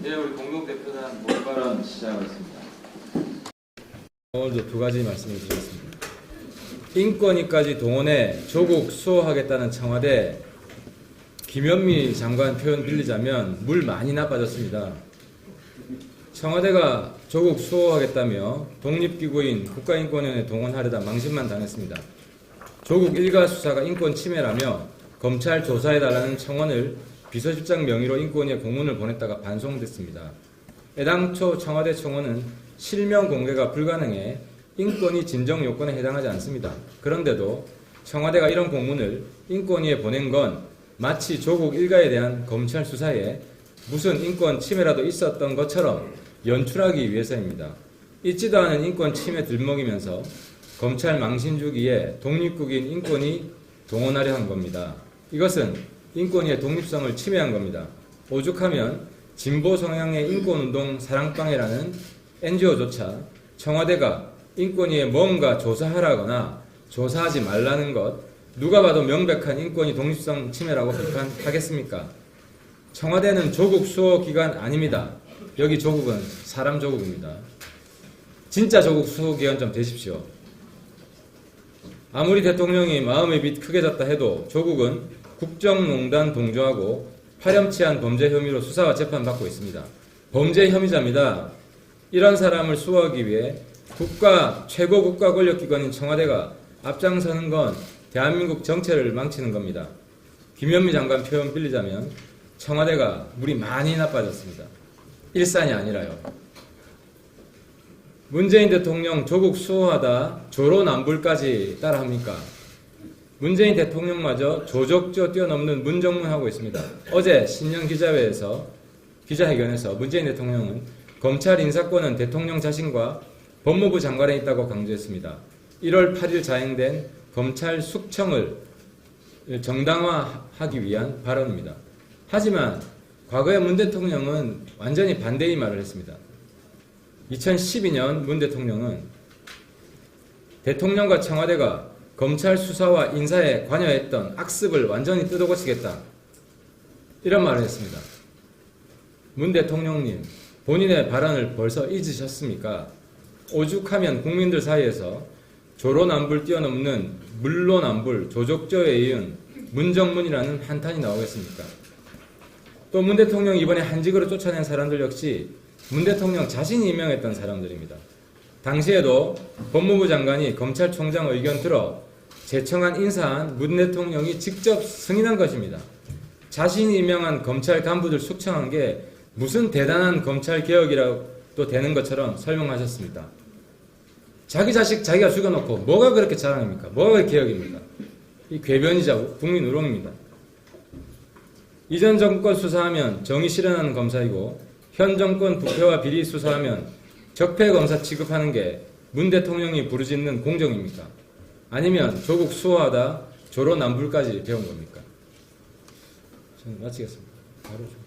네, 우리 공동대표단 몰발언 시작하겠습니다. 오늘도 두 가지 말씀을 드리겠습니다. 인권위까지 동원해 조국 수호하겠다는 청와대 김현미 장관 표현 빌리자면 물 많이 나빠졌습니다. 청와대가 조국 수호하겠다며 독립기구인 국가인권위원회 동원하려다 망신만 당했습니다. 조국 일가 수사가 인권 침해라며 검찰 조사해달라는 청원을 비서실장 명의로 인권위에 공문을 보냈다가 반송됐습니다. 애당초 청와대 청원은 실명 공개가 불가능해 인권위 진정 요건에 해당하지 않습니다. 그런데도 청와대가 이런 공문을 인권위에 보낸 건 마치 조국 일가에 대한 검찰 수사에 무슨 인권 침해라도 있었던 것처럼 연출하기 위해서입니다. 있지도 않은 인권 침해 들먹이면서 검찰 망신 주기에 독립국인 인권위 동원하려 한 겁니다. 이것은 인권위의 독립성을 침해한 겁니다. 오죽하면 진보 성향의 인권운동 사랑방해라는 NGO조차 청와대가 인권위에 뭔가 조사하라거나 조사하지 말라는 것, 누가 봐도 명백한 인권위 독립성 침해라고 비판하겠습니까? 청와대는 조국 수호 기관 아닙니다. 여기 조국은 사람 조국입니다. 진짜 조국 수호 기관 좀 되십시오. 아무리 대통령이 마음의 빛 크게 졌다 해도 조국은 국정농단 동조하고 파렴치한 범죄 혐의로 수사와 재판받고 있습니다. 범죄 혐의자입니다. 이런 사람을 수호하기 위해 최고 국가 권력기관인 청와대가 앞장서는 건 대한민국 정체를 망치는 겁니다. 김현미 장관 표현 빌리자면 청와대가 물이 많이 나빠졌습니다. 일산이 아니라요. 문재인 대통령 조국 수호하다 조로남불까지 따라합니까? 문재인 대통령마저 조적조 뛰어넘는 문정문하고 있습니다. 어제 신년 기자회견에서 문재인 대통령은 검찰 인사권은 대통령 자신과 법무부 장관에 있다고 강조했습니다. 1월 8일 자행된 검찰 숙청을 정당화하기 위한 발언입니다. 하지만 과거에 문 대통령은 완전히 반대의 말을 했습니다. 2012년 문 대통령은 대통령과 청와대가 검찰 수사와 인사에 관여했던 악습을 완전히 뜯어고치겠다. 이런 말을 했습니다. 문 대통령님, 본인의 발언을 벌써 잊으셨습니까? 오죽하면 국민들 사이에서 조로남불 뛰어넘는 물로남불 조족조에 이은 문정문이라는 한탄이 나오겠습니까? 또 문 대통령 이번에 한직으로 쫓아낸 사람들 역시 문 대통령 자신이 임명했던 사람들입니다. 당시에도 법무부 장관이 검찰총장 의견 들어 제청한 인사한 문 대통령이 직접 승인한 것입니다. 자신이 임명한 검찰 간부들 숙청한 게 무슨 대단한 검찰 개혁이라도 되는 것처럼 설명하셨습니다. 자기 자식 자기가 죽여놓고 뭐가 그렇게 자랑입니까? 뭐가 개혁입니까? 이 궤변이자 국민 우롱입니다. 이전 정권 수사하면 정의 실현하는 검사이고 현 정권 부패와 비리 수사하면 적폐 검사 취급하는 게 문 대통령이 부르짖는 공정입니까? 아니면 조국 수호하다 조로남불까지 배운 겁니까? 저는 마치겠습니다. 바로 좀.